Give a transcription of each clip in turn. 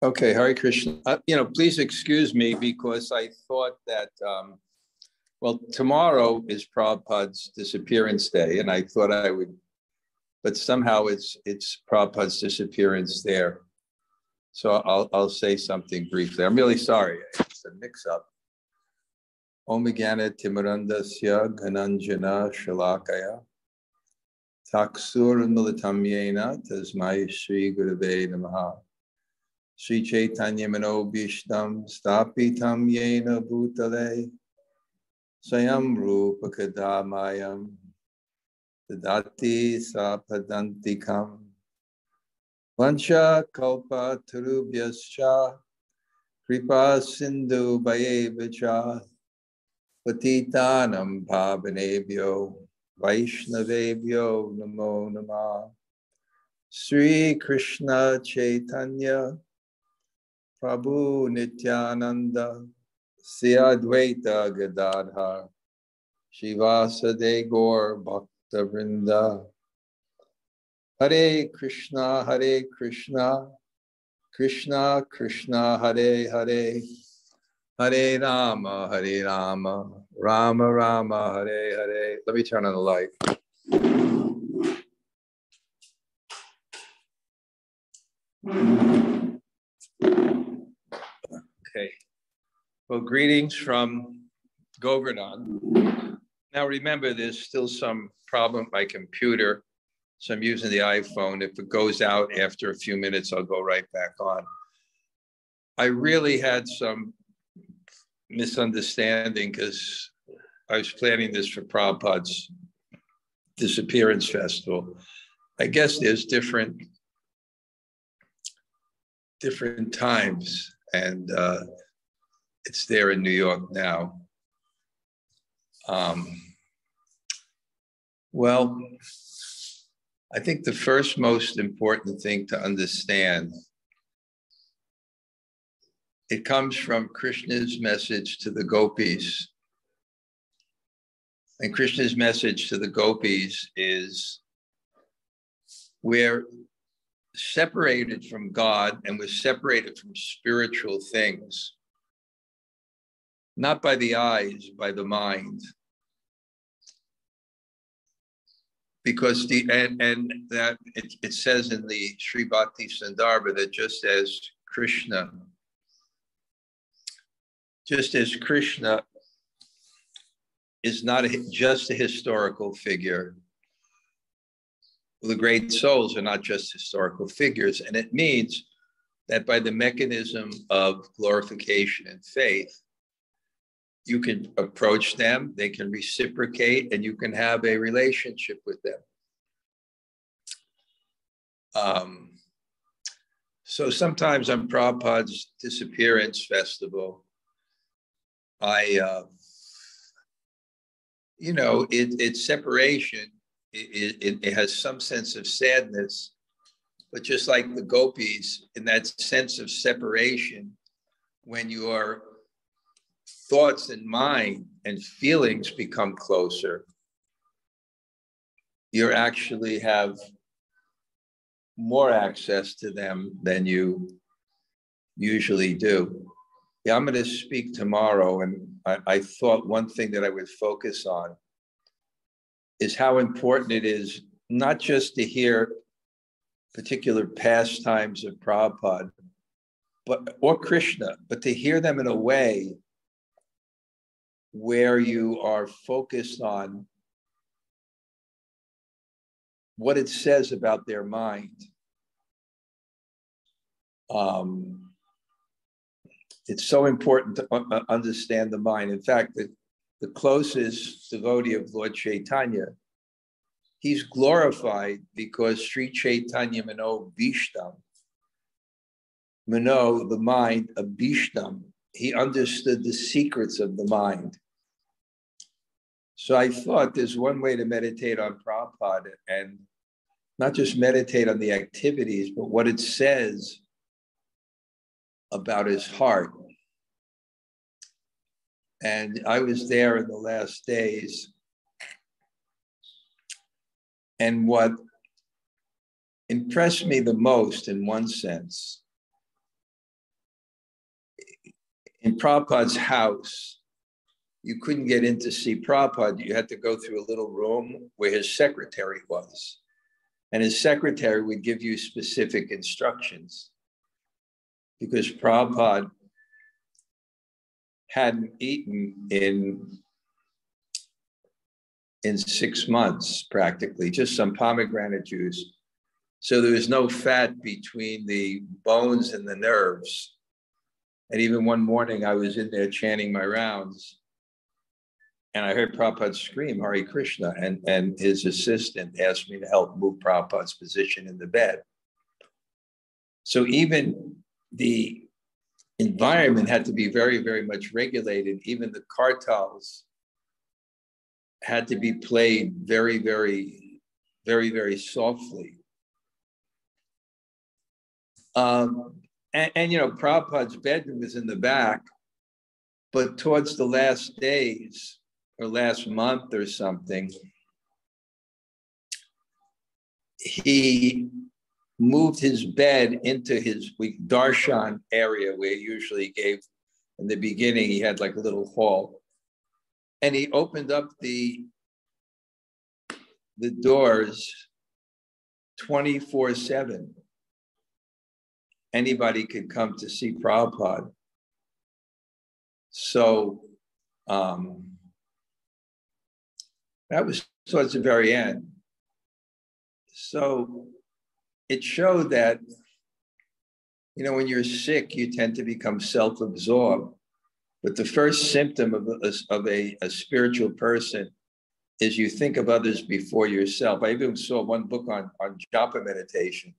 Okay, Hare Krishna. Please excuse me because I thought that, tomorrow is Prabhupada's disappearance day, and I thought I would, but somehow it's Prabhupada's disappearance there. So I'll say something briefly. I'm really sorry. It's a mix-up. Om Jnana Timirandasya Ghananjana Shalakaya Taksur Militam Yena Tasmai Shri Gurave Namaha Shri Chaitanya Mano Bhishtam Stapitam Yena Bhutale Sayam Rupa Kadamayam Tadati Sapadantikam Vancha Kalpa Tarubhyascha Kripa Sindhu Bhayevacha Patitanam Pavanebhyo Vaishnavebhyo Namo Namah Sri Krishna Chaitanya Prabhu Nityananda Sri Advaita Gadadhar Shivasade Gaur Bhakta Vrinda Hare Krishna Krishna Krishna Hare Hare Hare Rama, Rama Rama, Hare Hare. Let me turn on the light. Okay. Well, greetings from Govardhan. Now remember, there's still some problem with my computer, so I'm using the iPhone. If it goes out after a few minutes, I'll go right back on. I really had some misunderstanding because I was planning this for Prabhupada's disappearance festival. I guess there's different times, and it's there in New York now. Well, I think the first most important thing to understand, it comes from Krishna's message to the gopis. And Krishna's message to the gopis is, we're separated from God and we're separated from spiritual things, not by the eyes, by the mind. Because it says in the Sri Bhakti Sandarbha that just as Krishna is not just a historical figure, the great souls are not just historical figures. And it means that by the mechanism of glorification and faith, you can approach them, they can reciprocate, and you can have a relationship with them. So sometimes on Prabhupada's disappearance festival, it's separation. It has some sense of sadness, but just like the gopis, in that sense of separation, when your thoughts and mind and feelings become closer, you actually have more access to them than you usually do. Yeah, I'm going to speak tomorrow, and I thought one thing that I would focus on is how important it is not just to hear particular pastimes of Prabhupada or Krishna, but to hear them in a way where you are focused on what it says about their mind. It's so important to understand the mind. In fact, the closest devotee of Lord Chaitanya, he's glorified because Sri Chaitanya Mano Bhishtam, Mano, the mind, of Bhishtam, he understood the secrets of the mind. So I thought there's one way to meditate on Prabhupada, and not just meditate on the activities, but what it says about his heart. And I was there in the last days. And what impressed me the most, in one sense, in Prabhupada's house, you couldn't get in to see Prabhupada. You had to go through a little room where his secretary was. And his secretary would give you specific instructions because Prabhupada hadn't eaten in 6 months, practically, just some pomegranate juice. So there was no fat between the bones and the nerves. And even one morning I was in there chanting my rounds and I heard Prabhupada scream, Hare Krishna, and his assistant asked me to help move Prabhupada's position in the bed. So even the environment had to be very, very much regulated. Even the kartals had to be played very, very, very, very softly. And you know, Prabhupada's bedroom was in the back, but towards the last days or last month or something, he moved his bed into his darshan area where he usually gave. In the beginning, he had like a little hall. And he opened up the doors 24/7. Anybody could come to see Prabhupada. So that was towards the very end. So it showed that, you know, when you're sick, you tend to become self-absorbed. But the first symptom of a spiritual person is you think of others before yourself. I even saw one book on japa meditation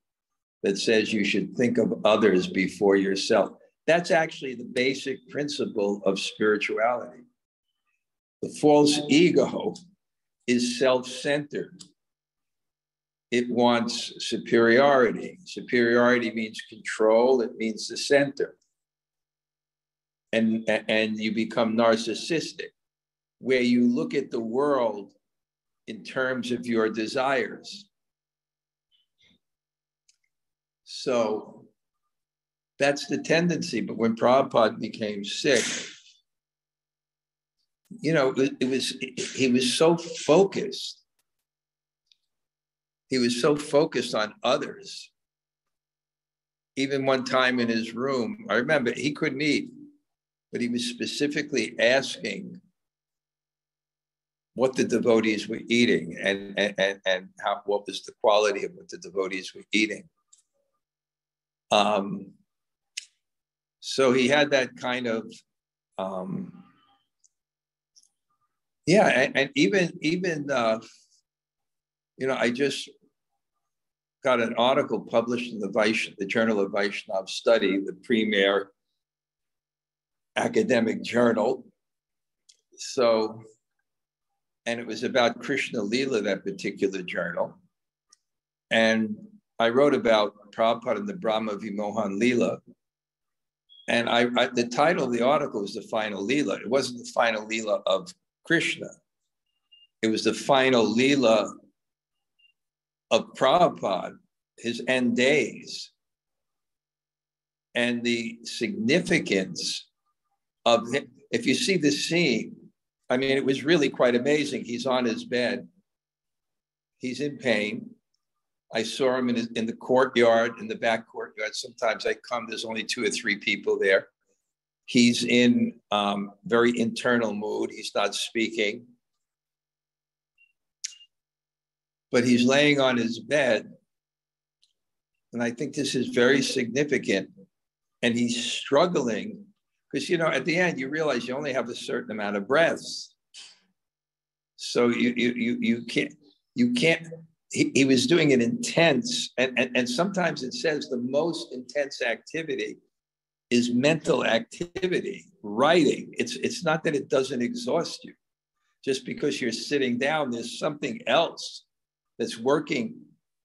that says you should think of others before yourself. That's actually the basic principle of spirituality. The false ego is self-centered. It wants superiority. Superiority means control. It means the center. And you become narcissistic, where you look at the world in terms of your desires. So that's the tendency. But when Prabhupada became sick, you know, he was so focused. He was so focused on others. Even one time in his room, I remember he couldn't eat, but he was specifically asking what the devotees were eating and what was the quality of what the devotees were eating. So he had that kind of, and even you know, I just got an article published in the Journal of Vaishnav Study, the premier academic journal. So, and it was about Krishna Lila, that particular journal. And I wrote about Prabhupada and the Brahma Vimohan Lila. And the title of the article was The Final Lila. It wasn't the final Lila of Krishna. It was the final Lila of Prabhupada, his end days. And the significance of it, if you see the scene, I mean, it was really quite amazing. He's on his bed. He's in pain. I saw him in the courtyard, in the back courtyard. Sometimes I come, there's only 2 or 3 people there. He's in very internal mood. He's not speaking. But he's laying on his bed. And I think this is very significant. And he's struggling because, you know, at the end, you realize you only have a certain amount of breaths. So you can't, he was doing an intense, and sometimes it says the most intense activity is mental activity, writing. It's not that it doesn't exhaust you. Just because you're sitting down, there's something else that's working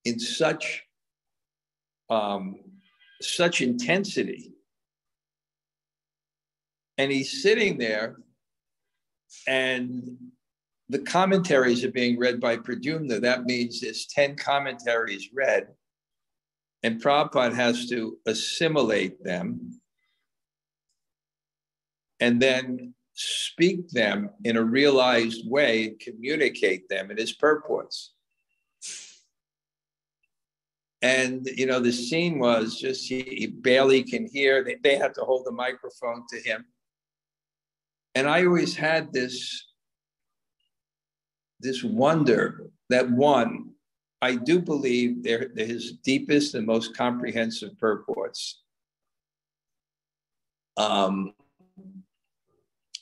in such intensity. And he's sitting there, and the commentaries are being read by Pradyumna. That means there's 10 commentaries read, and Prabhupada has to assimilate them. and then speak them in a realized way and communicate them in his purports. And, the scene was just, he barely can hear. They had to hold the microphone to him. And I always had this wonder that, one, I do believe they're his deepest and most comprehensive purports,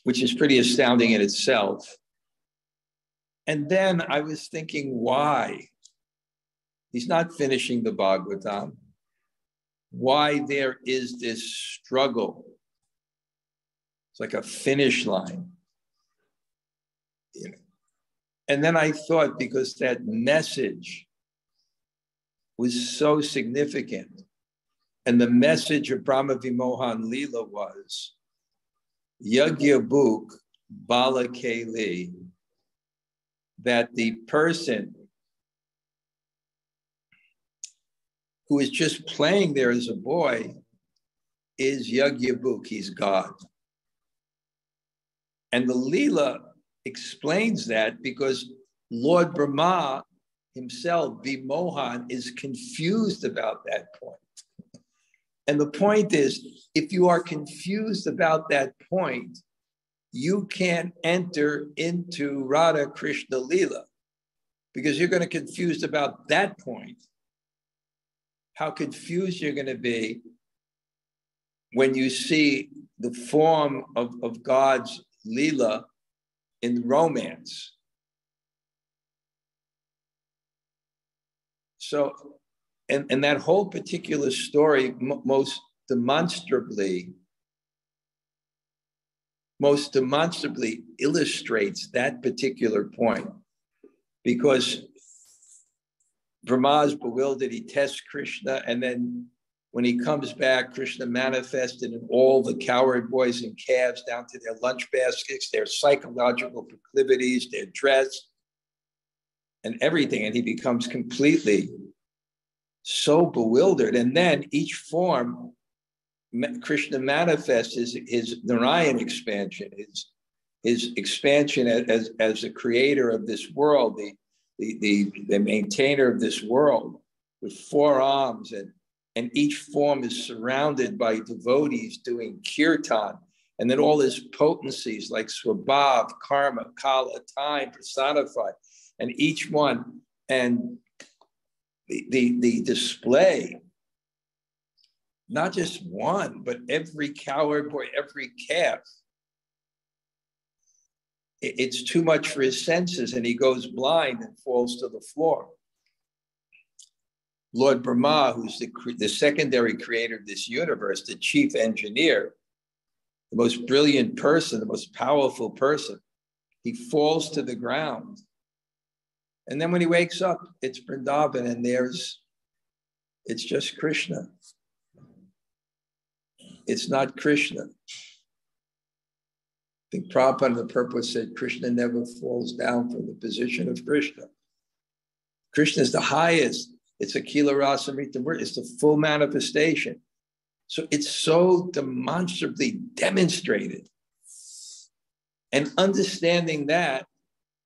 which is pretty astounding in itself. And then I was thinking, why? He's not finishing the Bhagavatam. Why there is this struggle? It's like a finish line. And then I thought, because that message was so significant, and the message of Brahma Vimohan Leela was, Yagya Bhuk Bala Keli, that the person who is just playing there as a boy is Yagya Bhuk, he's God. And the Leela explains that because Lord Brahma himself, Vimohan, is confused about that point. And the point is, if you are confused about that point, you can't enter into Radha Krishna Leela, because you're going to be confused about that point. How confused you're going to be when you see the form of God's Leela in romance. So, and that whole particular story most demonstrably illustrates that particular point, because Brahma is bewildered, he tests Krishna, and then when he comes back, Krishna manifested in all the cowherd boys and calves, down to their lunch baskets, their psychological proclivities, their dress, and everything. And he becomes completely so bewildered. And then each form, Krishna manifests his Narayan expansion, his expansion as the creator of this world, the maintainer of this world, with 4 arms, and each form is surrounded by devotees doing kirtan, and then all his potencies like Swabhav, Karma, Kala, time personified, and each one, and the display, not just one, but every cowherd boy, every calf. It's too much for his senses, and he goes blind and falls to the floor. Lord Brahma, who's the secondary creator of this universe, the chief engineer, the most brilliant person, the most powerful person, he falls to the ground. And then when he wakes up, it's Vrindavan, and it's just Krishna. It's not Krishna. I think Prabhupada, the purpose, said Krishna never falls down from the position of Krishna. Krishna is the highest. It's a Kila Rasamrita word. It's the full manifestation. So it's so demonstrably demonstrated. And understanding that,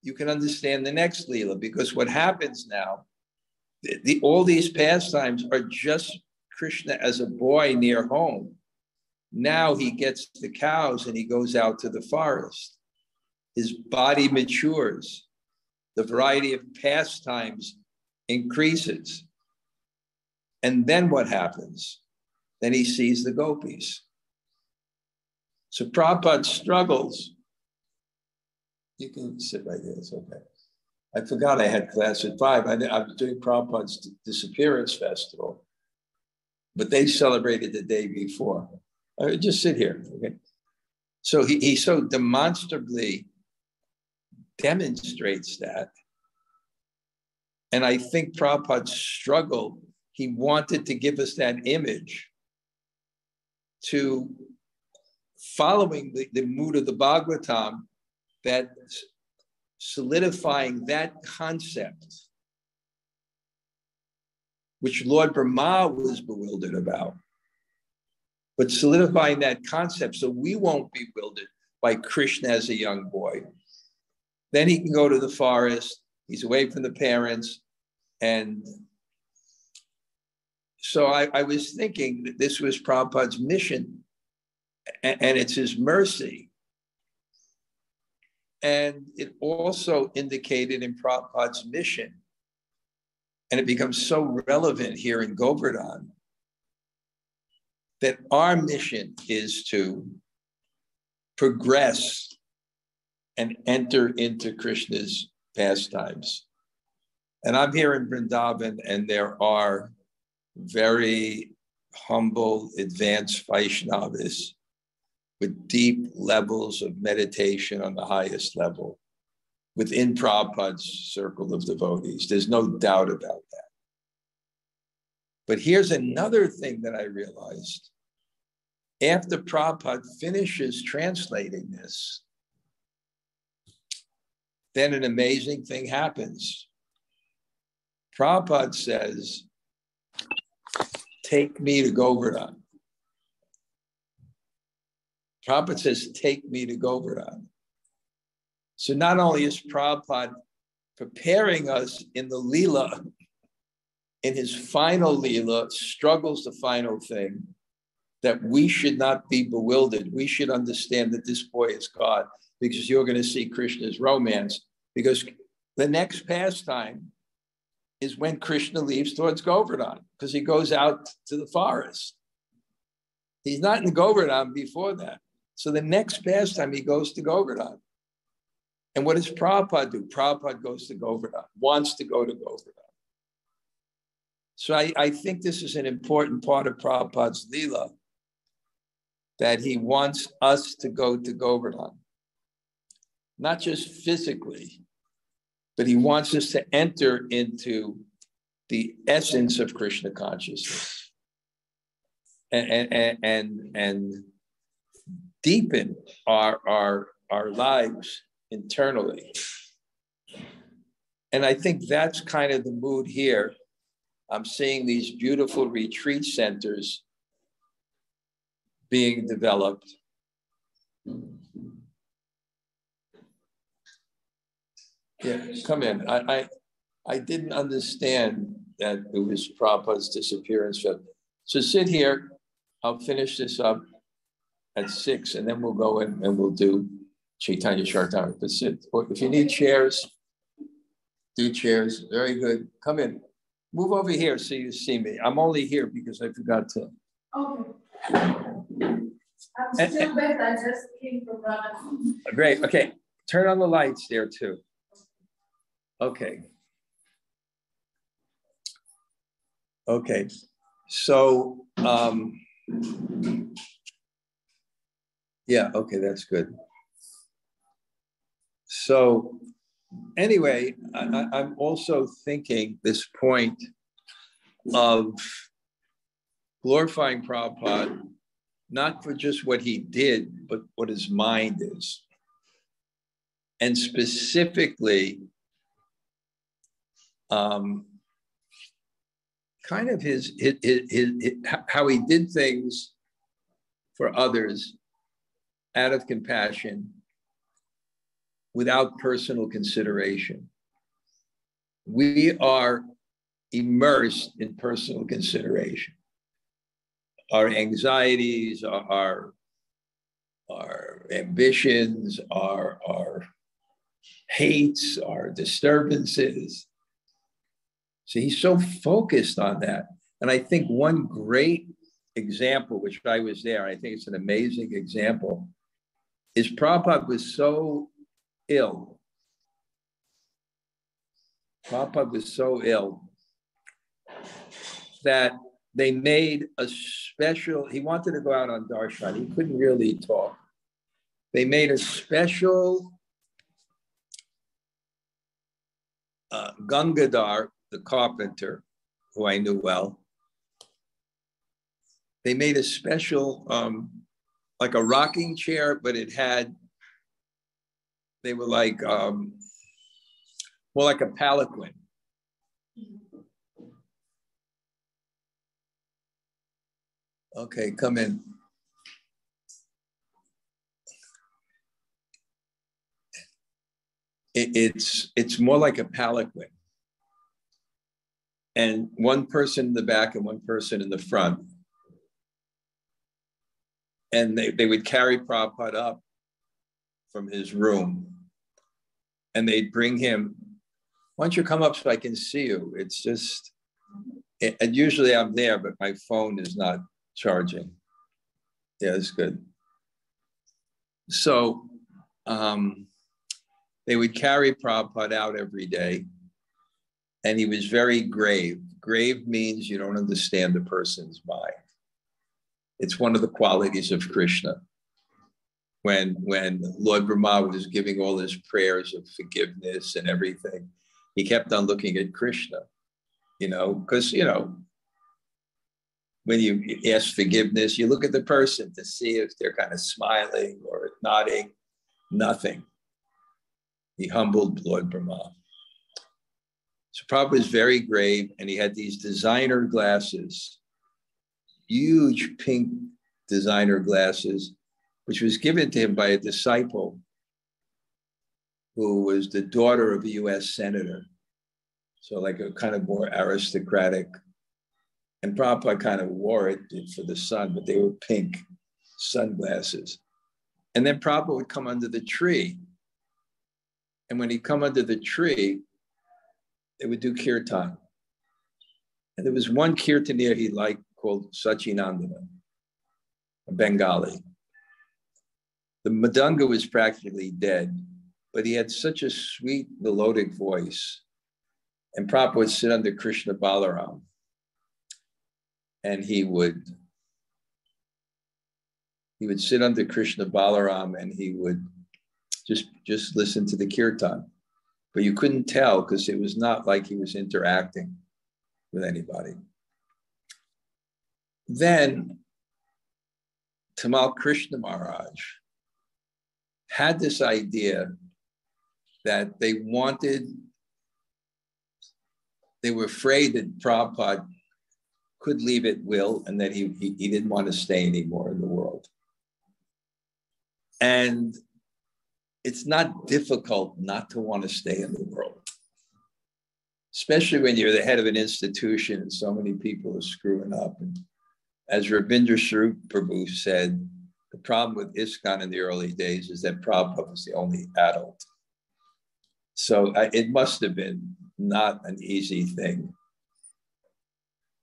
you can understand the next Leela, because what happens now, all these pastimes are just Krishna as a boy near home. Now he gets the cows and he goes out to the forest. His body matures. The variety of pastimes increases. And then what happens? Then he sees the gopis. So Prabhupada struggles. You can sit right there, it's okay. I forgot I had class at 5. I was doing Prabhupada's Disappearance Festival, but they celebrated the day before. Just sit here, okay? So he so demonstrably demonstrates that. And I think Prabhupada struggled. He wanted to give us that image to following the mood of the Bhagavatam, that solidifying that concept, which Lord Brahma was bewildered about. but solidifying that concept so we won't be bewildered by Krishna as a young boy. Then he can go to the forest, he's away from the parents. And so I was thinking that this was Prabhupada's mission, and it's his mercy. And it also indicated in Prabhupada's mission, and it becomes so relevant here in Govardhan, that our mission is to progress and enter into Krishna's pastimes. And I'm here in Vrindavan, and there are very humble, advanced Vaishnavas with deep levels of meditation on the highest level within Prabhupada's circle of devotees. There's no doubt about that. But here's another thing that I realized. After Prabhupada finishes translating this, then an amazing thing happens. Prabhupada says, take me to Govardhan. Prabhupada says, take me to Govardhan. So not only is Prabhupada preparing us in the Leela, in his final Leela, struggles the final thing, that we should not be bewildered. We should understand that this boy is God, because you're going to see Krishna's romance, because the next pastime is when Krishna leaves towards Govardhan, because he goes out to the forest. He's not in Govardhan before that. So the next pastime, he goes to Govardhan. And what does Prabhupada do? Prabhupada goes to Govardhan, wants to go to Govardhan. So I think this is an important part of Prabhupada's Leela, that he wants us to go to Govardhan. Not just physically, but he wants us to enter into the essence of Krishna consciousness and deepen our lives internally. And I think that's kind of the mood here. I'm seeing these beautiful retreat centers being developed. Yeah, come in. I didn't understand that it was Prabhupada's disappearance. So sit here. I'll finish this up at 6, and then we'll go in and we'll do Chaitanya Charitamrita. But sit. If you need chairs, do chairs. Very good. Come in. Move over here so you see me. I'm only here because I forgot to. Okay. I'm still bed. I just came from Ramadan. Great. Okay. Turn on the lights there too. Okay. Okay. So, yeah, okay, that's good. So anyway, I'm also thinking this point of glorifying Prabhupada, not for just what he did, but what his mind is. And specifically, kind of his how he did things for others out of compassion, without personal consideration. We are immersed in personal consideration. Our anxieties, our ambitions, our hates, our disturbances. So he's so focused on that. And I think one great example, which I was there, I think it's an amazing example, is Prabhupada was so ill. Prabhupada was so ill that they made a special, he wanted to go out on darshan. He couldn't really talk. They made a special Gangadhar, the carpenter, who I knew well. They made a special, like a rocking chair, but it had, they were like, more like a palanquin. Okay, come in. it's more like a palanquin. And one person in the back and one person in the front. And they would carry Prabhupada up from his room. And they'd bring him, why don't you come up so I can see you? It's just, and usually I'm there, but my phone is not charging. Yeah, it's good. So they would carry Prabhupada out every day. And he was very grave. Grave means you don't understand the person's mind. It's one of the qualities of Krishna. When Lord Brahma was giving all his prayers of forgiveness and everything, he kept on looking at Krishna, because, when you ask forgiveness, you look at the person to see if they're kind of smiling or nodding. Nothing. He humbled Lord Brahma. So Prabhupada was very grave, and he had these designer glasses, huge pink designer glasses, which was given to him by a disciple who was the daughter of a US senator. So like a kind of more aristocratic. And Prabhupada kind of wore it for the sun, but they were pink sunglasses. And then Prabhupada would come under the tree. And when he'd come under the tree, they would do kirtan. And there was one kirtanier he liked called Sachinandana, a Bengali. The Madanga was practically dead, but he had such a sweet melodic voice. And Prabhupada would sit under Krishna Balaram. And he would sit under Krishna Balaram, and he would just listen to the kirtan. But you couldn't tell because it was not like he was interacting with anybody. Then Tamal Krishna Maharaj had this idea that they were afraid that Prabhupada could leave at will and that he didn't want to stay anymore in the world. And it's not difficult not to want to stay in the world, especially when you're the head of an institution and so many people are screwing up. And as Rabindra Śrīla Prabhu said, the problem with ISKCON in the early days is that Prabhupada was the only adult. So it must have been not an easy thing.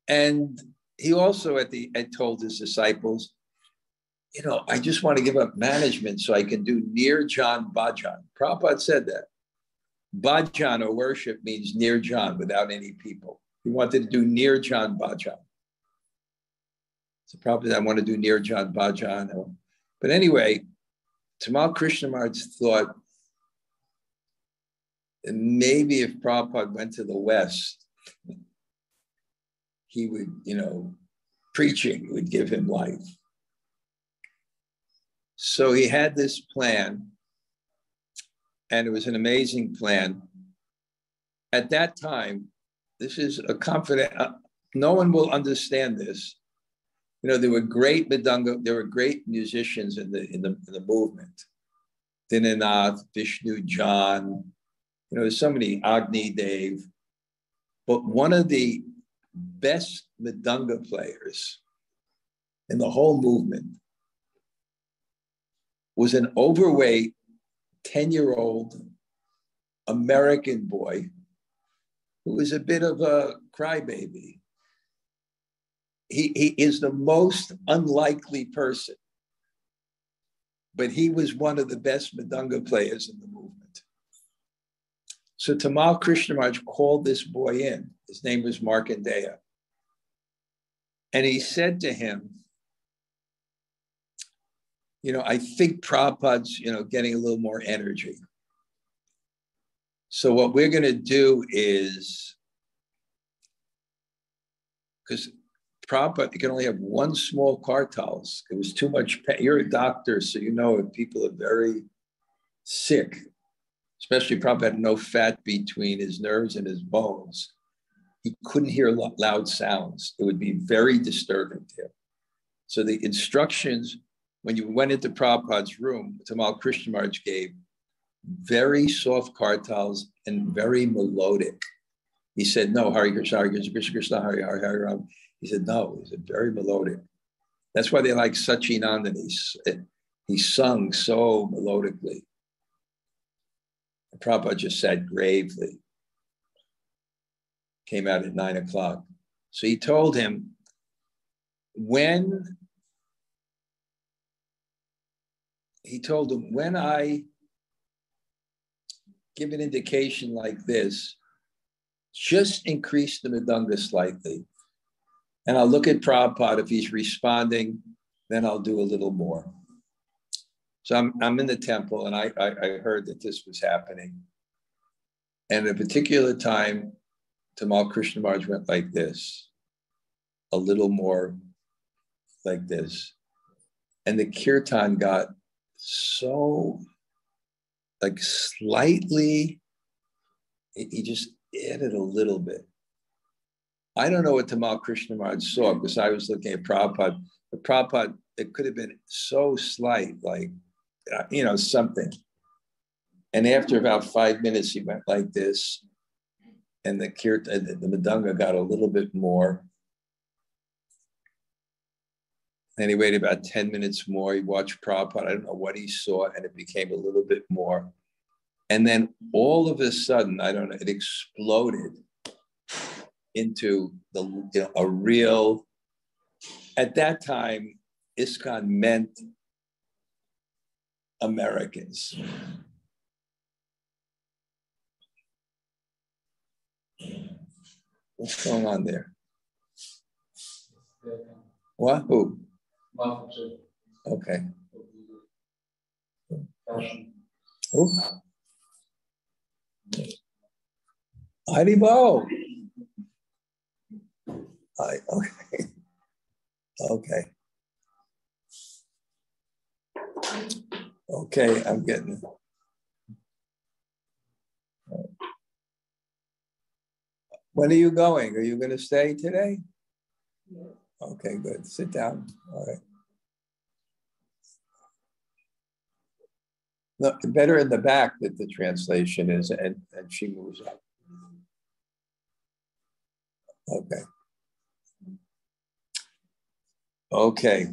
And he also had told his disciples, I just want to give up management so I can do Nirjan Bhajan. Prabhupada said that. Bhajan or worship means Nirjan, without any people. He wanted to do Nirjan Bhajan. So Prabhupada said, I want to do Nirjan Bhajan. But anyway, Tamal Krishna Maharaj thought that maybe if Prabhupada went to the West, he would, preaching would give him life. So he had this plan, and it was an amazing plan. At that time, this is a confident, no one will understand this. There were great Madanga, there were great musicians in the movement. Dinanath, Vishnu John, there's so many, Agni Dev. But one of the best Madanga players in the whole movement was an overweight 10-year-old American boy who was a bit of a crybaby. He is the most unlikely person, but he was one of the best Madanga players in the movement. So Tamal Krishna Maharaj called this boy in. His name was Markandeya. And he said to him, I think Prabhupada's, getting a little more energy. So what we're going to do is, because Prabhupada, you can only have one small kartals. It was too much pain. You're a doctor, so if people are very sick, especially Prabhupada had no fat between his nerves and his bones. He couldn't hear loud sounds. It would be very disturbing to him. So the instructions, when you went into Prabhupada's room, Tamal Krishna Maharaj gave, very soft kartals and very melodic. He said, no, Hare Krishna, Krishna Krishna, Hare Hare, Hare Ram. He said, no, he said, very melodic. That's why they like Sachinandan. He sung so melodically. And Prabhupada just sat gravely. Came out at 9 o'clock. So he told him, when I give an indication like this, just increase the mridanga slightly. And I'll look at Prabhupada. If he's responding, then I'll do a little more. So I'm in the temple, and I heard that this was happening. And at a particular time, Tamal Krishna Maharaj went like this, a little more like this. And the kirtan got so, like slightly, he just added a little bit. I don't know what Tamal Krishna Maharaj saw, because I was looking at Prabhupada, but Prabhupada, it could have been so slight, like, something. And after about 5 minutes, he went like this, and the mridanga got a little bit more. And he waited about 10 minutes more. He watched Prabhupada. I don't know what he saw, and it became a little bit more. And then all of a sudden, I don't know, it exploded into a real, at that time, ISKCON meant Americans. What's going on there? What? Who? Okay. Who? Haribo. Okay. Okay. Okay, I'm getting it. When are you going? Are you going to stay today? Yeah. Okay, good. Sit down. All right. No, better in the back that the translation is, and she moves up. Okay. Okay.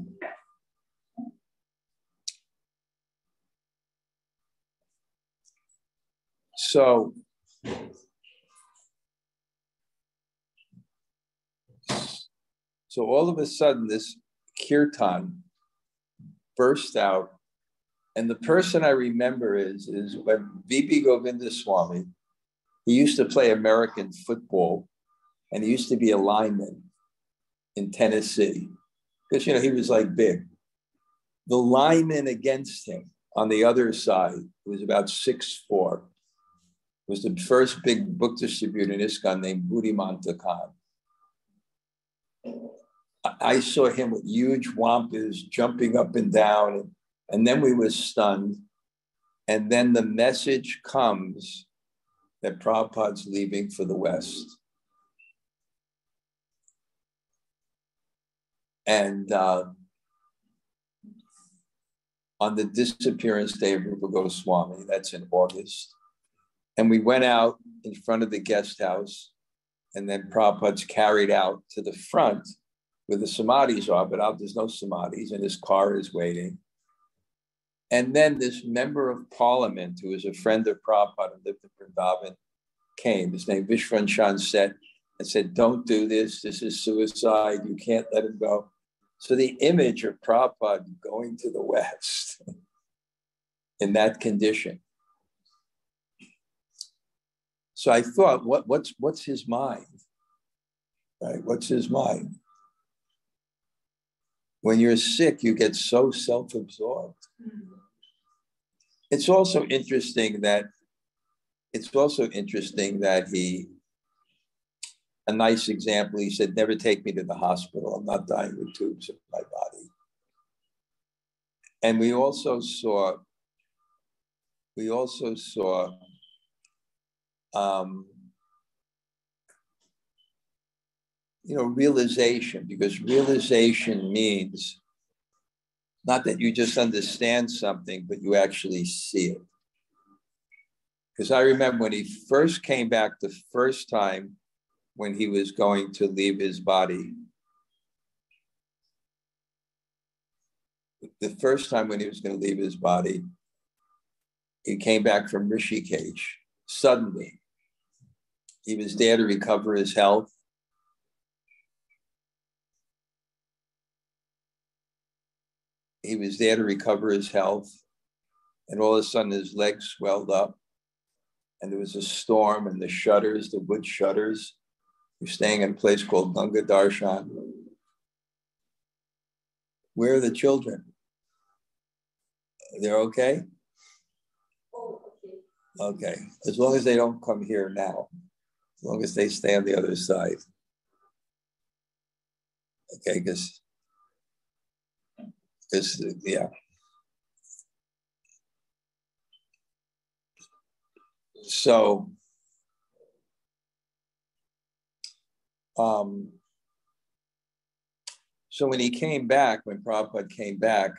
So all of a sudden, this kirtan burst out. And the person I remember is when V.B. Govinda Swami, he used to play American football, and he used to be a lineman in Tennessee, because, he was like big. The lineman against him on the other side, who was about 6'4", was the first big book distributor in ISKCON named Buddhimanta Khan. I saw him with huge wampas jumping up and down, and then we were stunned. And then the message comes that Prabhupada's leaving for the West. And on the disappearance day of Rupa Goswami, that's in August. And we went out in front of the guest house, and then Prabhupada's carried out to the front where the samadhis are, but out there's no samadhis, and his car is waiting. And then this member of parliament, who is a friend of Prabhupada and lived in Vrindavan, came. His name Vishwanchan Set, and said, don't do this. This is suicide. You can't let him go. So the image of Prabhupada going to the West in that condition. So I thought, what's his mind? Right? What's his mind? When you're sick, you get so self-absorbed. It's also interesting that he, a nice example, he said, never take me to the hospital. I'm not dying with tubes in my body. And we also saw realization, because realization means not that you just understand something, but you actually see it. Because I remember when he first came back the first time when he was going to leave his body. The first time when he was going to leave his body, he came back from Rishikesh suddenly. He was there to recover his health. He was there to recover his health. And all of a sudden his legs swelled up. And there was a storm, and the shutters, the wood shutters, we're staying in a place called Ganga Darshan. Where are the children? They're okay? Oh, okay. Okay, as long as they don't come here now, as long as they stay on the other side. Okay, because yeah. So, so when he came back, when Prabhupada came back,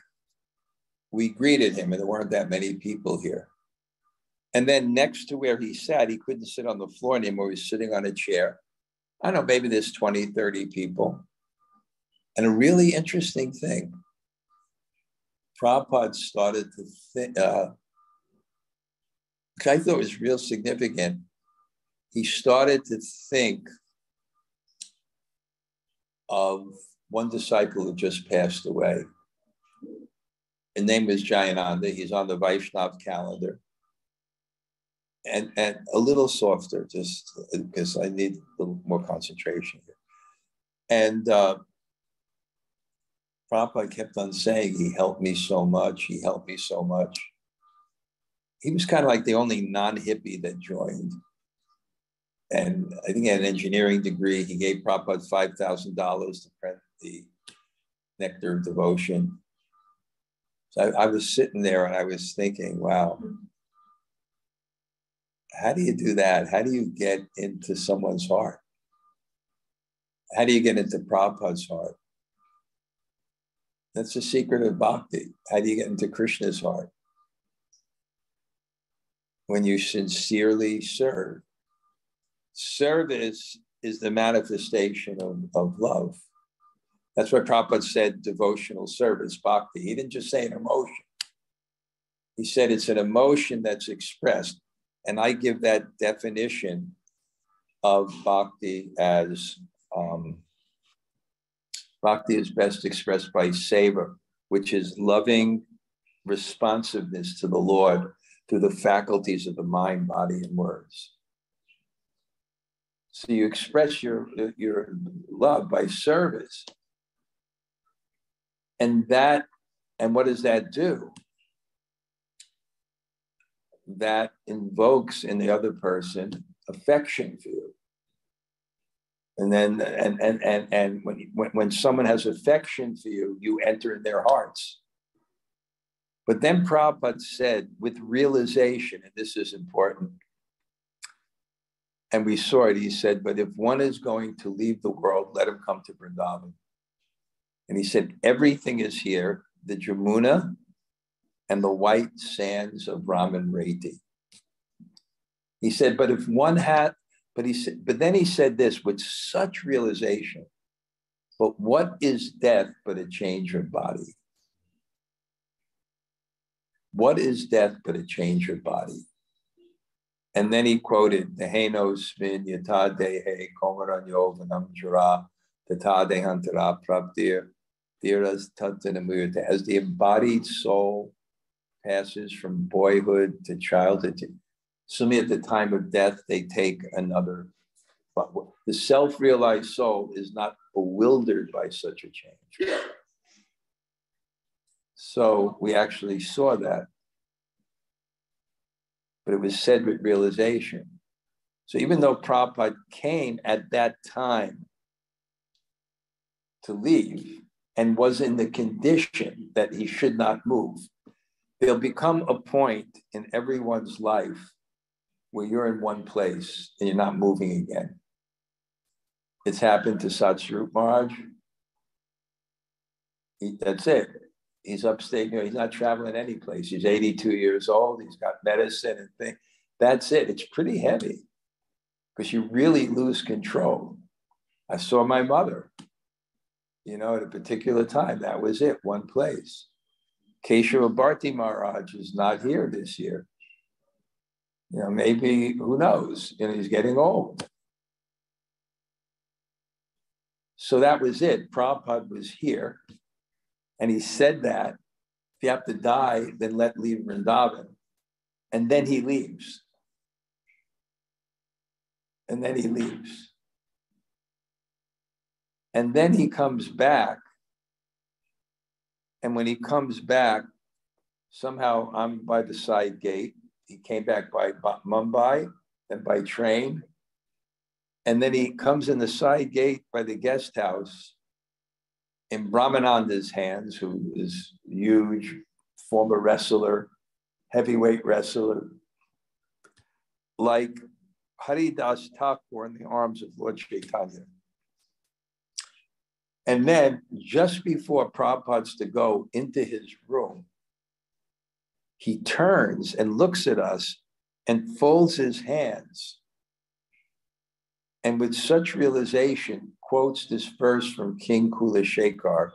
we greeted him, and there weren't that many people here. And then next to where he sat, he couldn't sit on the floor anymore. He was sitting on a chair. I don't know, maybe there's 20, 30 people. And a really interesting thing, Prabhupada started to think, which I thought was real significant. He started to think of one disciple who just passed away. His name was Jayananda. He's on the Vaishnav calendar. And a little softer, just because I need a little more concentration here. And Prabhupada kept on saying, he helped me so much, he helped me so much. He was kind of like the only non-hippie that joined. And I think he had an engineering degree. He gave Prabhupada $5,000 to print the Nectar of Devotion. So I was sitting there and I was thinking, wow, how do you do that? How do you get into someone's heart? How do you get into Prabhupada's heart? That's the secret of bhakti. How do you get into Krishna's heart? When you sincerely serve. Service is the manifestation of love. That's why Prabhupada said devotional service, bhakti. He didn't just say an emotion. He said it's an emotion that's expressed. And I give that definition of bhakti as, bhakti is best expressed by seva, which is loving responsiveness to the Lord through the faculties of the mind, body, and words. So you express your love by service. And what does that do? That invokes in the other person affection for you. And then when someone has affection for you, you enter in their hearts. But then Prabhupada said, with realization, and this is important, and we saw it, he said, but if one is going to leave the world, let him come to Vrindavan. And he said, everything is here, the Jamuna and the white sands of Raman Reti. He said, but if one had, but then he said this with such realization, but what is death but a change of body? What is death but a change of body? And then he quoted, Dehenos min yata dehe komaranyo vanam jara tata dehantara prabdir dhiras tatanamurta. As the embodied soul passes from boyhood to childhood, suddenly at the time of death, they take another. But the self-realized soul is not bewildered by such a change. So we actually saw that. But it was said with realization. So even though Prabhupada came at that time to leave and was in the condition that he should not move, there'll become a point in everyone's life where you're in one place and you're not moving again. It's happened to Satsvarup Maharaj. That's it. He's upstate, he's not traveling any place. He's 82 years old. He's got medicine and things. that's it. It's pretty heavy because you really lose control. I saw my mother, at a particular time. That was it, one place. Keshava Bharti Maharaj is not here this year. Maybe, who knows? He's getting old. So that was it. Prabhupada was here. And he said that if you have to die, then let leave Vrindavan. And then he leaves. And then he leaves. And then he comes back. And when he comes back, somehow I'm by the side gate. He came back by Mumbai and by train. And then he comes in the side gate by the guest house in Brahmananda's hands, who is huge, former wrestler, heavyweight wrestler, like Haridas Thakur in the arms of Lord Chaitanya. And then just before Prabhupada's to go into his room, he turns and looks at us and folds his hands. And with such realization, quotes this verse from King Kulashekar,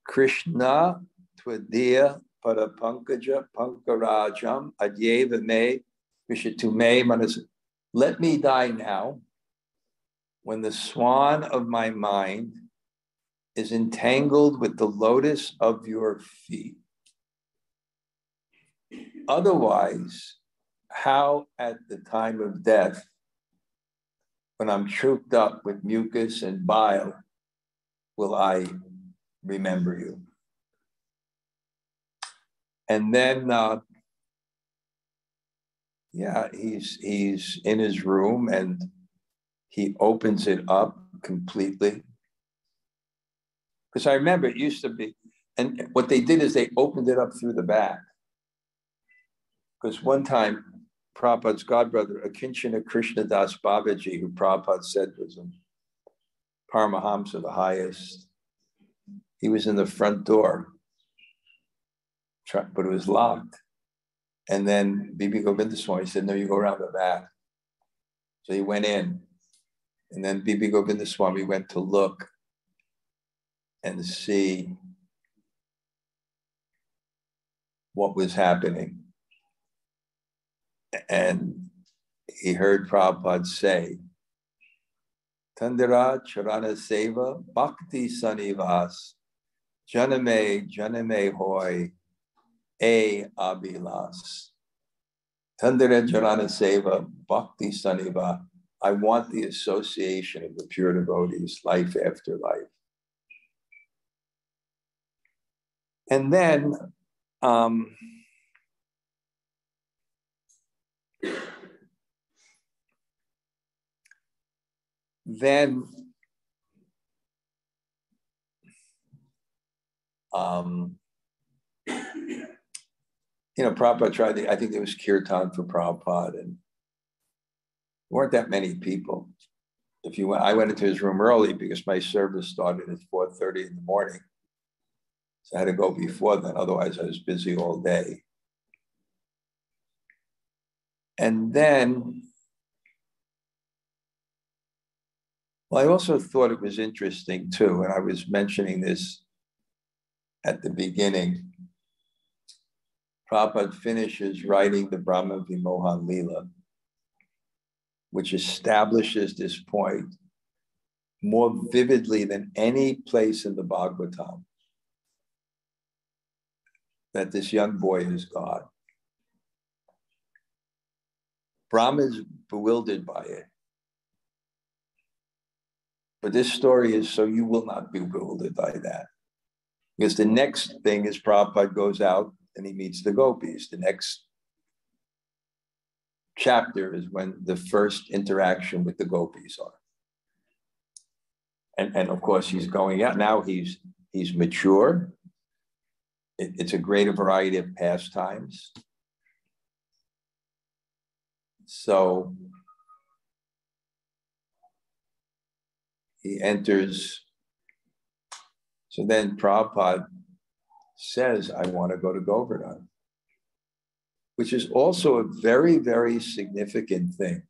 Krishna Tvadiya Parapankaja Pankarajam Adyeva Me Vishatume Manas. Let me die now when the swan of my mind is entangled with the lotus of your feet. Otherwise, how at the time of death, when I'm choked up with mucus and bile, will I remember you? And then, he's in his room and he opens it up completely. Because I remember it used to be, and what they did is they opened it up through the back. Because one time, Prabhupada's godbrother, Akinchana Krishnadas Babaji, who Prabhupada said was a Paramahamsa, the highest, he was in the front door, but it was locked. And then Bibi Govinda Swami said, no, you go around the back. So he went in. And then Bibi Govinda Swami went to look and see what was happening. And he heard Prabhupada say, Tandara Charana Seva Bhakti Sanivas Janame Janame Hoy A Abhilas. Tandara Charana Seva Bhakti Saniva. I want the association of the pure devotees, life after life. And then Prabhupada tried I think there was kirtan for Prabhupada, and there weren't that many people. I went into his room early because my service started at 4:30 in the morning. So I had to go before then, otherwise I was busy all day. And then, I also thought it was interesting too, and I was mentioning this at the beginning. Prabhupada finishes writing the Brahma Vimohan Leela, which establishes this point more vividly than any place in the Bhagavatam, that this young boy is God. Brahma is bewildered by it. But this story is so you will not be bewildered by that. Because the next thing is Prabhupada goes out and he meets the gopis. The next chapter is when the first interaction with the gopis are. And of course, he's going out. Now he's mature. It's a greater variety of pastimes. So he enters. So then Prabhupada says, I want to go to Govardhan. which is also a very, very significant thing,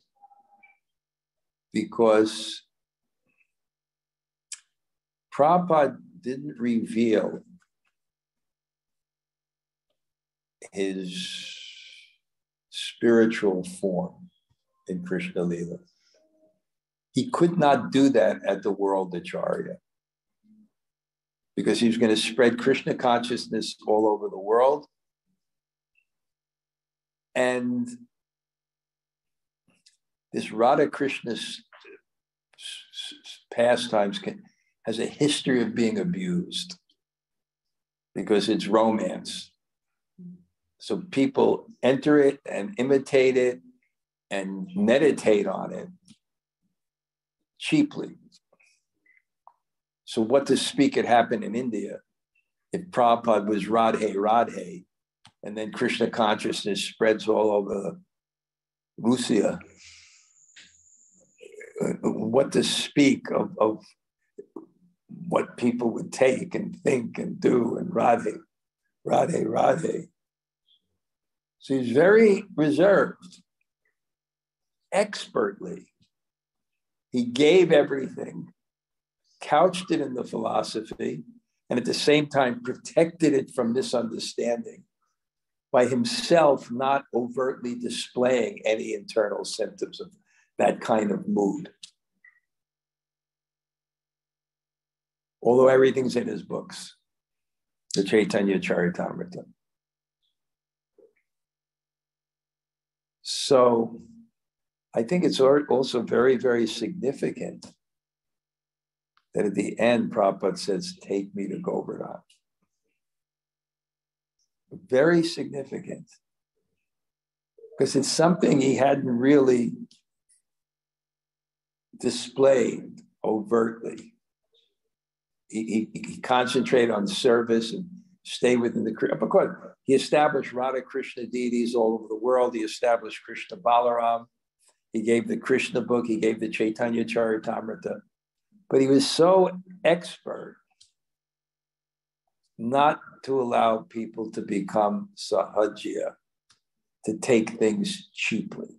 because Prabhupada didn't reveal his spiritual form in Krishna Lila. He could not do that at the World Acharya, because he was going to spread Krishna consciousness all over the world. And this Radha Krishna pastimes has a history of being abused, because it's romance. So people enter it and imitate it and meditate on it cheaply. So what to speak had happened in India if Prabhupada was Radhe Radhe, and then Krishna consciousness spreads all over Russia. What to speak of what people would take and think and do, and Radhe, Radhe, Radhe. So he's very reserved, expertly. He gave everything, couched it in the philosophy, and at the same time protected it from misunderstanding by himself not overtly displaying any internal symptoms of that kind of mood. Although everything's in his books, the Chaitanya Charitamrita. So I think it's also very, very significant that at the end, Prabhupada says, take me to Govardhan. Very significant, because it's something he hadn't really displayed overtly. He concentrated on service and stay within the, because he established Radha Krishna deities all over the world. He established Krishna Balaram. He gave the Krishna book. He gave the Chaitanya Charitamrita. But he was so expert not to allow people to become sahajya, to take things cheaply.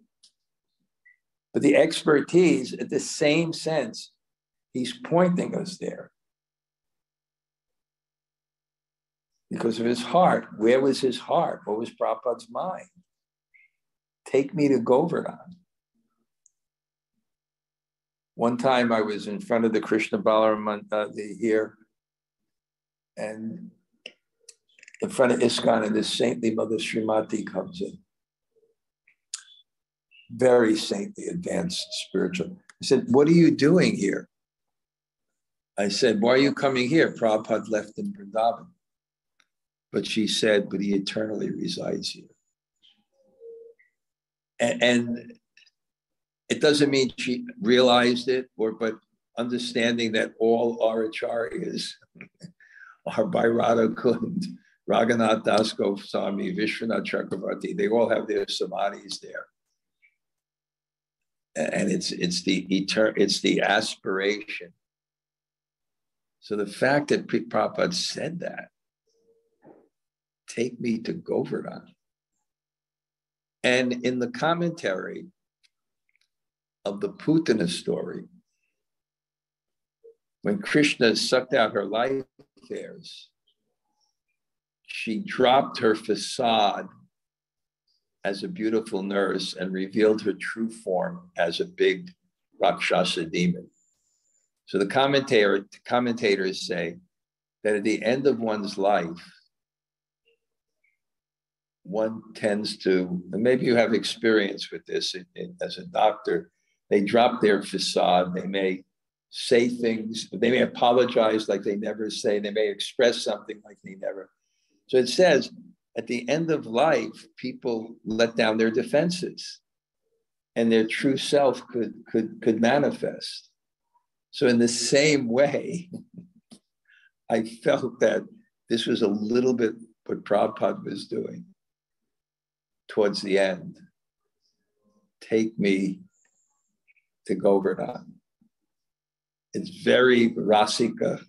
But the expertise, at the same sense, he's pointing us there. Because of his heart. Where was his heart? What was Prabhupada's mind? Take me to Govardhan. One time I was in front of the Krishna Balaram here, and in front of ISKCON, and this saintly Mother Srimati comes in. Very saintly, advanced spiritual. I said, what are you doing here? I said, why are you coming here? Prabhupada left in Vrindavan. But she said, but he eternally resides here. And it doesn't mean she realized it, but understanding that all our acharyas are by Radha Kund, Raghunath Das Goswami, Vishwanath Chakravarti, they all have their samadhis there. And it's the aspiration. So the fact that Prabhupada said that, take me to Govardhan. And in the commentary of the Putana story, when Krishna sucked out her life hairs, she dropped her facade as a beautiful nurse and revealed her true form as a big Rakshasa demon. So the commentators say that at the end of one's life, one tends to, and maybe you have experience with this as a doctor, they drop their facade. They may say things, they may apologize like they never say, they may express something like they never. So it says, at the end of life, people let down their defenses and their true self could manifest. So in the same way, I felt that this was a little bit what Prabhupada was doing towards the end. Take me to Govardhan. It's very rasika.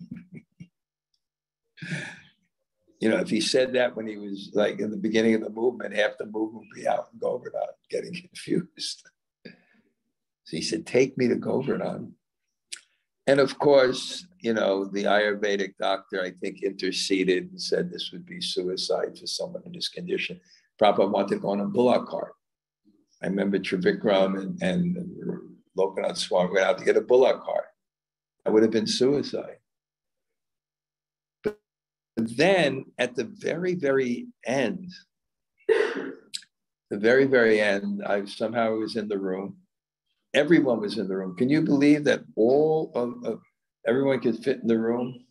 You know, if he said that when he was like in the beginning of the movement, half the movement would be out in Govardhan, getting confused. So he said, take me to Govardhan. And of course, you know, the Ayurvedic doctor, I think, interceded and said this would be suicide for someone in this condition. Prabhupada wanted to go on a bullock cart. I remember Trivikram and Lokanath Swami went out to get a bullock cart. That would have been suicide. But then at the very, very end, I somehow was in the room. Everyone was in the room. Can you believe that all of everyone could fit in the room?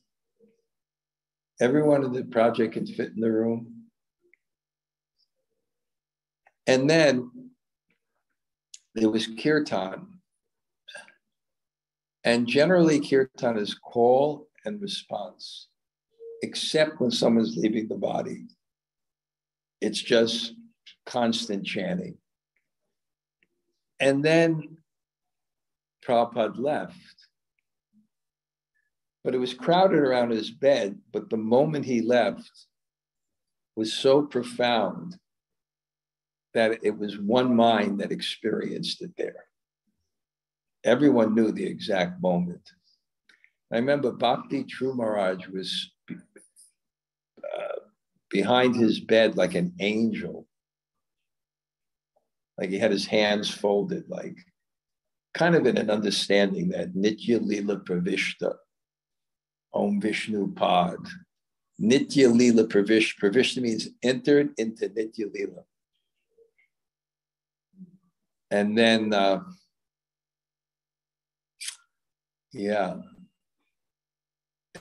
Everyone in the project could fit in the room. And then there was kirtan. And generally kirtan is call and response, except when someone's leaving the body. It's just constant chanting. And then Prabhupada left. But it was crowded around his bed, but the moment he left was so profound that it was one mind that experienced it there. Everyone knew the exact moment. I remember Bhakti True Maharaj was behind his bed like an angel. Like he had his hands folded, like kind of in an understanding that Nitya Lila Pravishta, Om Vishnu Pad. Nitya Lila Pravishta. Pravishta means entered into Nitya Lila. And then,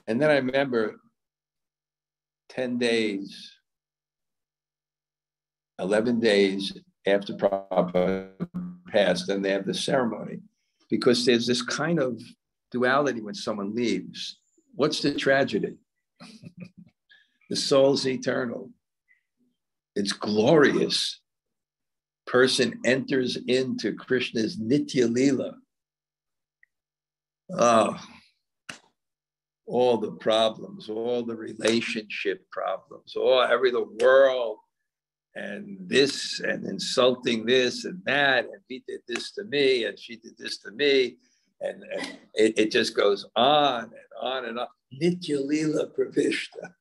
And then I remember 10 days, 11 days after Prabhupada passed, and they have the ceremony, because there's this kind of duality when someone leaves. What's the tragedy? The soul's eternal. It's glorious. Person enters into Krishna's Nitya Lila. Oh, all the problems, all the relationship problems, the world, and this, and insulting this and that, and he did this to me, and she did this to me, and it just goes on and on and on. Nitya Lila Pravishta.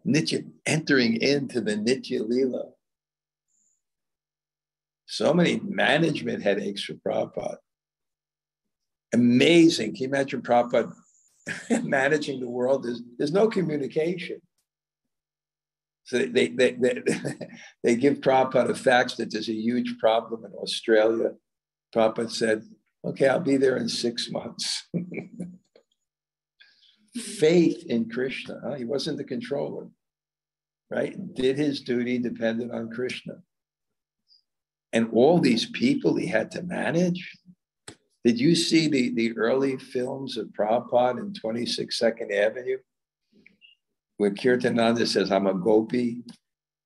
Nitya, entering into the Nitya Lila. So many management headaches for Prabhupada. Amazing. Can you imagine Prabhupada managing the world? There's no communication. So they give Prabhupada a fax that there's a huge problem in Australia. Prabhupada said, okay, I'll be there in 6 months. Faith in Krishna. Huh? He wasn't the controller, right? Did his duty dependent on Krishna. And all these people he had to manage. Did you see the early films of Prabhupada in 26th Avenue? Where Kirtananda says, I'm a gopi.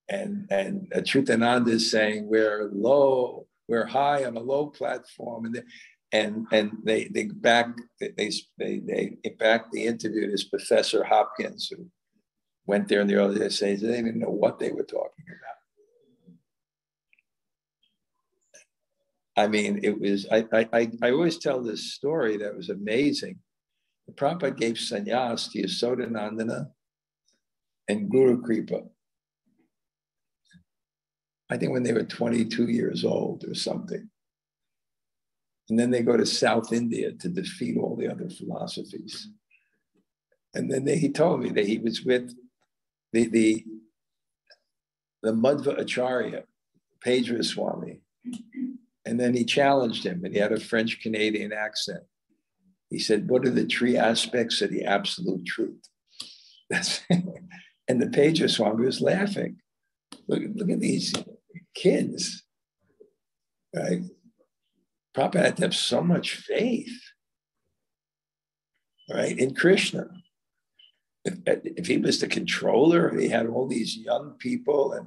And Achyutananda is saying, we're low, we're high on a low platform. And they back the interview, this Professor Hopkins, who went there in the early days, they didn't know what they were talking about. I mean, it was, I always tell this story that was amazing. The Prabhupada gave sannyas to Yasodanandana and Guru Kripa. I think when they were 22 years old or something. And then they go to South India to defeat all the other philosophies. And then he told me that he was with the Madhva Acharya, Pedra Swami. And then he challenged him, and he had a French-Canadian accent. He said, what are the 3 aspects of the absolute truth? And the Pedra Swami was laughing. Look at these kids, right? Prabhupada had to have so much faith, right, in Krishna. If he was the controller, and he had all these young people, and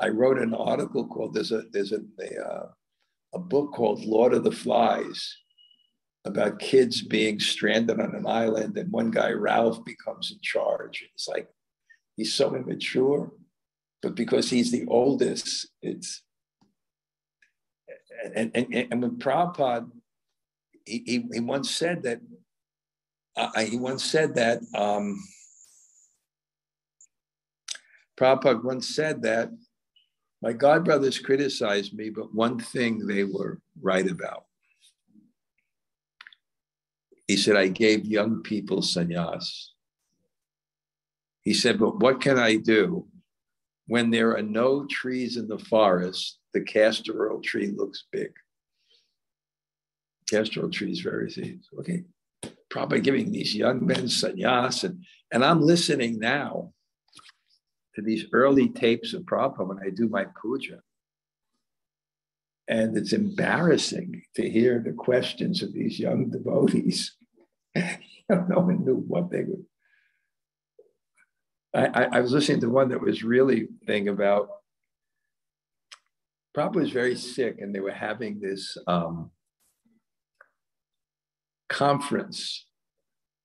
I wrote an article called, there's a book called Lord of the Flies about kids being stranded on an island, and one guy, Ralph, becomes in charge. It's like he's so immature, but because he's the oldest, it's, and when Prabhupada, he once said that, Prabhupada once said that my godbrothers criticized me, but one thing they were right about. He said, I gave young people sannyas. He said, but what can I do when there are no trees in the forest? The castor oil tree looks big. Castor oil tree is very big. Okay, probably giving these young men sannyas, and I'm listening now to these early tapes of Prabhupada when I do my puja. And it's embarrassing to hear the questions of these young devotees. No one knew what they would. I was listening to one that was really thing about, Prabhupada was very sick and they were having this conference,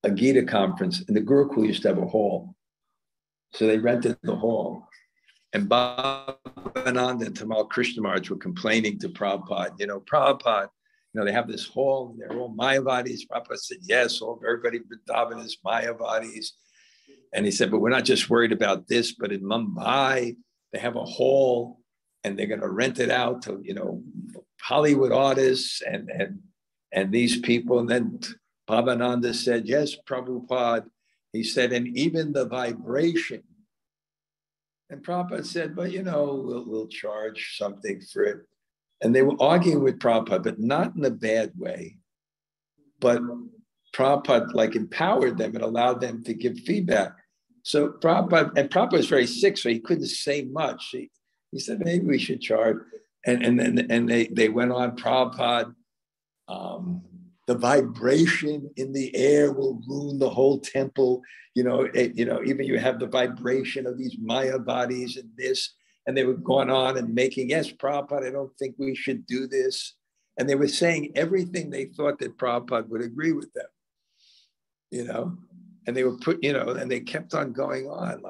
a Gita conference, and the Gurukul used to have a hall. So they rented the hall. And Bhavananda and Tamal Krishnamurti were complaining to Prabhupada, Prabhupada, they have this hall, and they're all Mayavadis. Prabhupada said, yes, everybody Vrindavan is Mayavadis. And he said, but we're not just worried about this, but in Mumbai, they have a hall and they're going to rent it out to, Hollywood artists and these people. And then Bhavananda said, yes, Prabhupada. He said, and even the vibration. And Prabhupada said, but we'll charge something for it. And they were arguing with Prabhupada, but not in a bad way. But Prabhupada empowered them and allowed them to give feedback. So Prabhupada was very sick, so he couldn't say much. He said, maybe we should charge. And they went on, Prabhupada, the vibration in the air will ruin the whole temple. Even you have the vibration of these Maya bodies and this, and they were going on and making, yes, Prabhupada, I don't think we should do this. And they were saying everything they thought that Prabhupada would agree with them, and they were and they kept on going on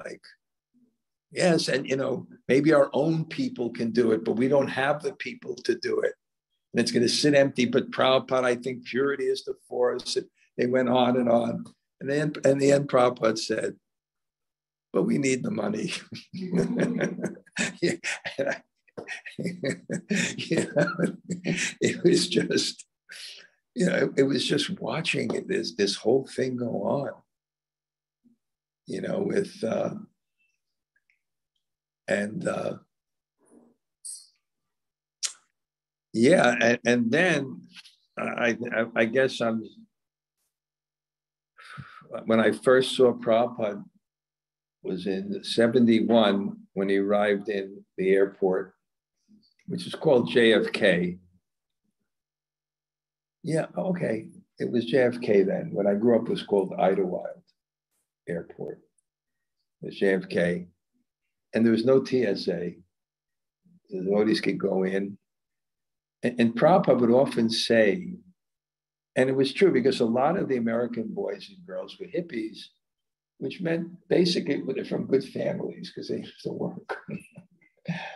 yes, and maybe our own people can do it, but we don't have the people to do it. And it's going to sit empty, but Prabhupada, I think purity is the force. And they went on and on. And then in the end, Prabhupada said, but we need the money. It was just, it was just watching this whole thing go on, with, yeah, and then I guess when I first saw Prabhupada was in 71 when he arrived in the airport, which is called JFK. Yeah, okay, it was JFK then. When I grew up, it was called Idlewild Airport. It was JFK, and there was no TSA. The devotees could go in. And Prabhupada would often say, and it was true because a lot of the American boys and girls were hippies, which meant basically they're from good families because they used to work.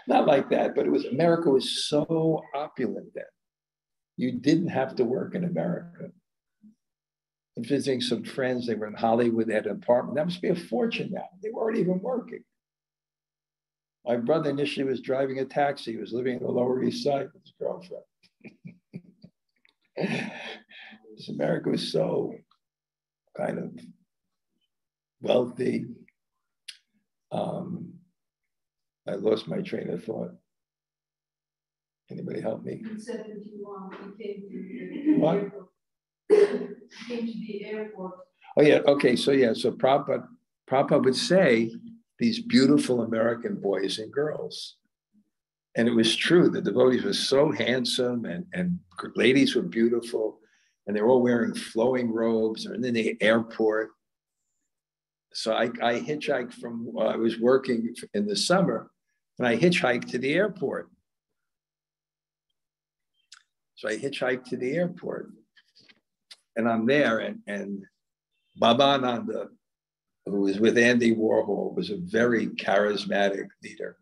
Not like that, but America was so opulent then. You didn't have to work in America. I'm visiting some friends, they were in Hollywood, they had an apartment. That must be a fortune now. They weren't even working. My brother initially was driving a taxi. He was living in the Lower East Side with his girlfriend. America was so kind of wealthy. I lost my train of thought. Anybody help me? You said that you came to the what? airport. You came to the airport. Oh yeah, okay, so Prabhupada would say, these beautiful American boys and girls. And it was true, the devotees were so handsome and ladies were beautiful and they were all wearing flowing robes and in the airport. So I hitchhiked from, I was working in the summer and I hitchhiked to the airport. So I hitchhiked to the airport and I'm there and Baba Ananda who was with Andy Warhol, was a very charismatic leader.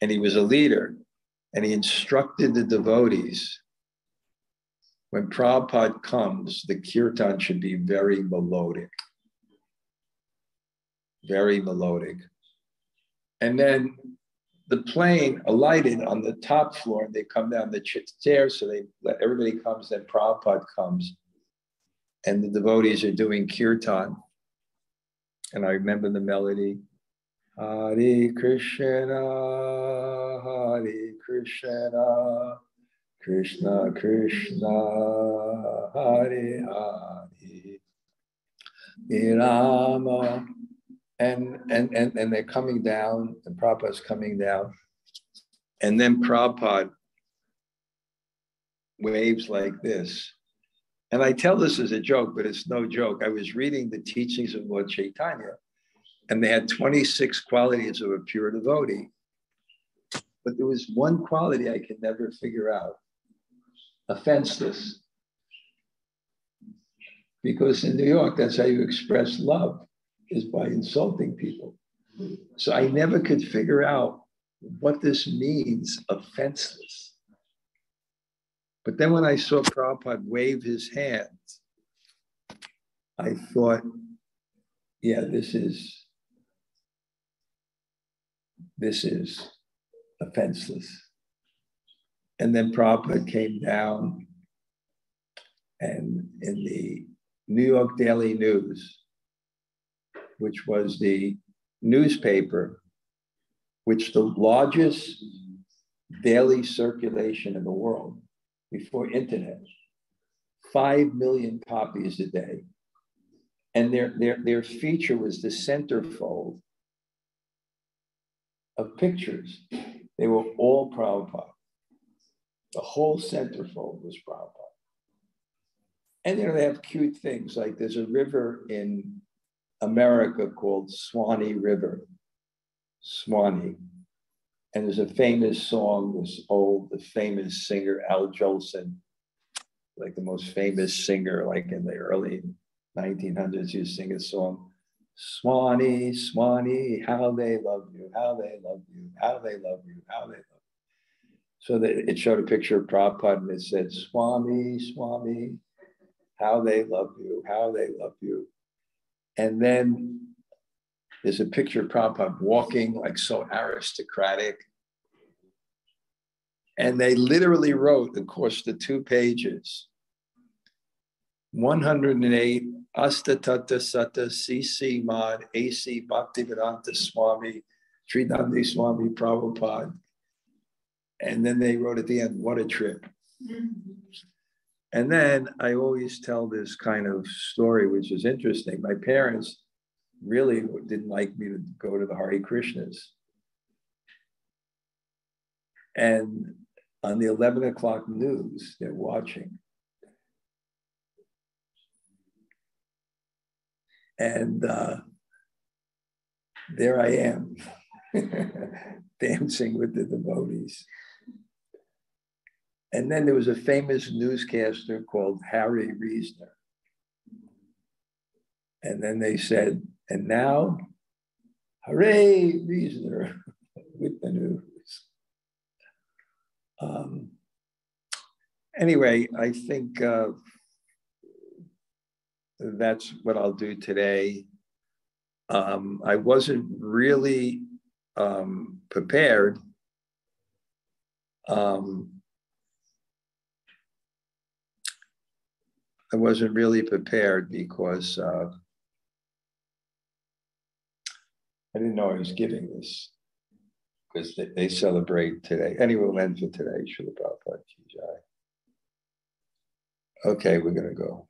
And he was a leader, and he instructed the devotees, when Prabhupada comes, the kirtan should be very melodic. Very melodic. And then the plane alighted on the top floor, and they come down the stairs, so they let everybody comes, then Prabhupada comes, and the devotees are doing kirtan. And I remember the melody, Hare Krishna, Hare Krishna, Krishna Krishna, Hare Hare, Hare Rama. And they're coming down, and Prabhupada's coming down. And then Prabhupada waves like this. And I tell this as a joke, but it's no joke. I was reading the teachings of Lord Chaitanya, and they had 26 qualities of a pure devotee. But there was one quality I could never figure out: offenseless. Because in New York, that's how you express love, is by insulting people. So I never could figure out what this means, offenseless. But then when I saw Prabhupada wave his hand, I thought, yeah, this is offenseless. And then Prabhupada came down, and in the New York Daily News, which was the newspaper, which the largest daily circulation in the world before internet, 5 million copies a day. And their feature was the centerfold of pictures. They were all Prabhupada. The whole centerfold was Prabhupada. And they have cute things, like there's a river in America called Swanee River, Swanee. And there's a famous song, the famous singer, Al Jolson, like the most famous singer, like in the early 1900s, he would sing a song, Swanee, Swanee, how they love you, how they love you, how they love you, how they love you. So it showed a picture of Prabhupada, and it said, Swami, Swami, how they love you, how they love you. And then there's a picture of Prabhupada walking like so aristocratic. And they literally wrote, of course, the 2 pages, 108 Astatata Sata CC Mod AC Bhaktivedanta Swami, Sridhar Swami Prabhupada. And then they wrote at the end, what a trip. And then I always tell this kind of story, which is interesting. My parents really didn't like me to go to the Hare Krishnas. And on the 11 o'clock news, they're watching. And there I am, dancing with the devotees. And then there was a famous newscaster called Harry Reisner. And then they said, and now, hooray, Reisner, with the news. Anyway, I think that's what I'll do today. I wasn't really prepared. I wasn't really prepared because I didn't know I was giving this, because they celebrate today. Anyway, we'll end for today. Śrīla Prabhupāda ki jai. Okay, we're going to go.